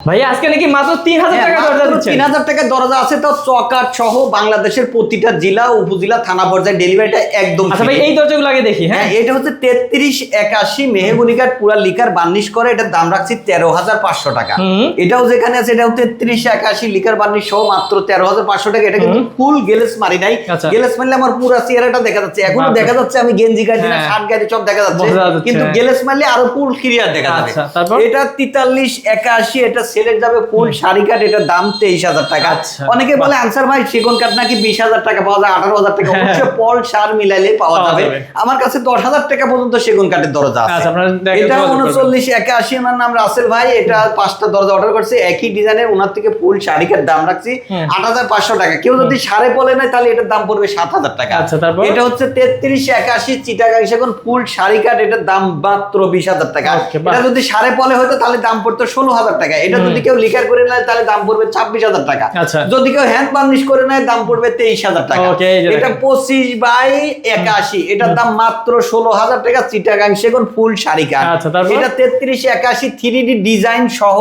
ভাই আজকে নাকি মাত্র 3000 টাকা দরজা দিচ্ছেন। 3000 টাকার দরজা আছে, তো চকাট সহ বাংলাদেশের প্রতিটা জেলা উপজেলা থানা পর্যায়ে ডেলিভারিটা একদম। আচ্ছা ভাই এই দরজাগুলো আগে দেখি। হ্যাঁ এটা হচ্ছে 3381 মেহগনি কাঠ পুরা লিকার বার্নিশ করে, এটার দাম রাখছি 13500 টাকা। এটাও যেখানে আছে এটাও 3381 লিকার বার্নিশ সহ মাত্র 13500 টাকা। এটা কিন্তু ফুল গেলেস মারি নাই, গেলেস মারলে আমার পুরো চেহারাটা দেখা যাচ্ছে, এখনো দেখা যাচ্ছে আমি গেঞ্জি গাড়ি না শার্ট গাড়ি সব দেখা যাচ্ছে, কিন্তু গেলেস মারলে আরো ফুল ক্লিয়ার দেখা যাবে। এটা 4381, এটা সেলের যাবে ফুল শাড়ি কাঠ, এটার দাম 23000 টাকা। অনেকে বলে আনসার ভাই সেগুন কাঠ নাকি 20000 টাকা পাওয়া যায়, 18000 টাকা, অবশ্যই পল শার মিলাইলে পাওয়া যাবে। আমার কাছে 10000 টাকা পর্যন্ত সেগুন কাঠের দরজা আছে। এটা 3981, ওনার নাম রাসেল ভাই, এটা 5টা দরজা অর্ডার করছে একই ডিজাইনের, ওনার থেকে ফুল শাড়ি কাঠ দাম রাখছি 8500 টাকা। কেউ যদি সাড়ে বলে নাই তাহলে এটার দাম পড়বে 7000 টাকা। এটা হচ্ছে 3381 চিটাগাং সেগুন ফুল শাড়ি কাঠ, এটার দাম মাত্র 20000 টাকা। এটা যদি সাড়ে পলে হতো তাহলে দাম পড়তো 16000 টাকা। এটা যদি কেউ লিকার করে নেয় তাহলে দাম পড়বে 26000 টাকা। যদি কেউ হ্যান্ড বার্নিশ করে নেয় দাম পড়বে 23000 টাকা। এটা 25/81, এটার দাম মাত্র 16000 টাকা চিটাগাং সেগুন ফুল শাড়ি কাঠ। এটা 3381 3D ডিজাইন সহ,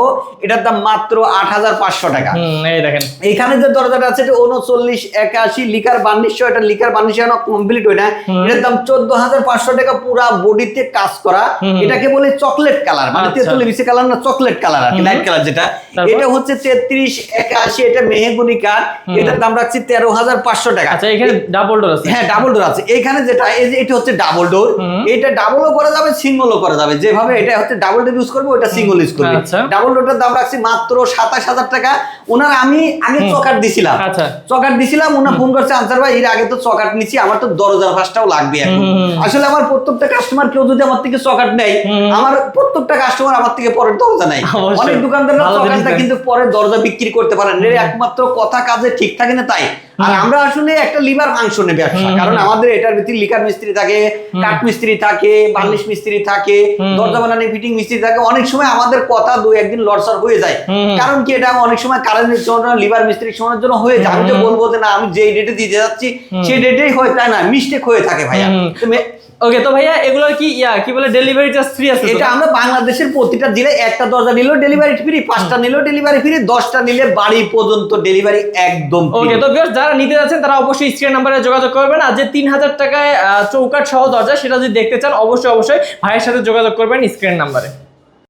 এটার দাম মাত্র 8500 টাকা। এই দেখেন এখানে যে দরজাটা আছে এটা 3981 লিকার বার্নিশ সহ, এটা লিকার বার্নিশ এখনো কমপ্লিট হয় না, এটার দাম 14500 টাকা, পুরা বডিতে কাজ করা। এটাকে বলে চকলেট কালার, মানে তেঁতুল বিচি কালার না, চকলেট কালার আর কি, লাইট কালার যেটা। এটা হচ্ছে 3381, এটা মেহগনি কাঠ, এটার দাম রাখছি 13500 টাকা। আচ্ছা এখানে ডাবল ডোর আছে? হ্যাঁ ডাবল ডোর আছে। এখানে যেটা এই যে এটা হচ্ছে ডাবল ডোর, এটা ডাবলও করা যাবে সিঙ্গেলও করা যাবে, যেভাবে এটা হচ্ছে ডাবল ডোর ইউজ করবে ওটা সিঙ্গেল ইউজ করবে। ডাবল ডোরটার দাম রাখছি মাত্র 27000 টাকা। ওনার আমি আগে চকাট দিছিলাম, ওনা ফোন করছে আনসার ভাই এর আগে তো চকাট নিছি, আমার তো দরজার ফাঁসটাও লাগবে এখন। আসলে আমার প্রত্যেকটা কাস্টমার কেউ যদি আমার থেকে চকাট নেয়, আমার প্রত্যেকটা কাস্টমার আমার থেকে পরের দরজা নেয়। অনেক দোকানদাররা চকাটটা কিন্তু পরে দরজা বিক্রি করতে পারেন, এর একমাত্র কথা কাজে ঠিক থাকে না তাই। আর আমরা আসলে একটা লিভার মাংস নেই ব্যবসা, কারণ আমাদের এটার ভিতরে লিকার মিস্ত্রি থাকে, কাঠ মিস্ত্রি থাকে, বার্নিশ মিস্ত্রি থাকে, দরজা বানানি ফিটিং মিস্ত্রি থাকে। অনেক সময় আমাদের কথা 2-1 দিন লড়সড় হয়ে যায়, কারণ কি এটা অনেক সময় কারেন্টের জন্য লিভার মিস্ত্রি শোনার জন্য হয়ে যায়। আমি তো বলবো যে না আমি যেই ডেটে দিতে যাচ্ছি সেই ডেটেই হয়, তাই না, মিস্টেক হয়ে থাকে ভাইয়া। ওকে, তো ভাইয়া এগুলোর কি বলে ডেলিভারি চার্জ ফ্রি আছে? এটা আমরা বাংলাদেশের প্রতিটা জেলায় একটা দরজা নিলেও ডেলিভারি ফ্রি, 5টা নিলেও ডেলিভারি ফ্রি, 10টা নিলে বাড়ি পর্যন্ত ডেলিভারি একদম ফ্রি। ওকে, তো ভিউয়ার্স যারা নিতে যাচ্ছেন তারা অবশ্যই স্ক্রিন নম্বরে যোগাযোগ করবেন। আর যে 3000 টাকায় চৌকাঠ সহ দরজা সেটা যদি দেখতে চান অবশ্যই ভাইয়ের সাথে যোগাযোগ করবেন স্ক্রিন নম্বরে।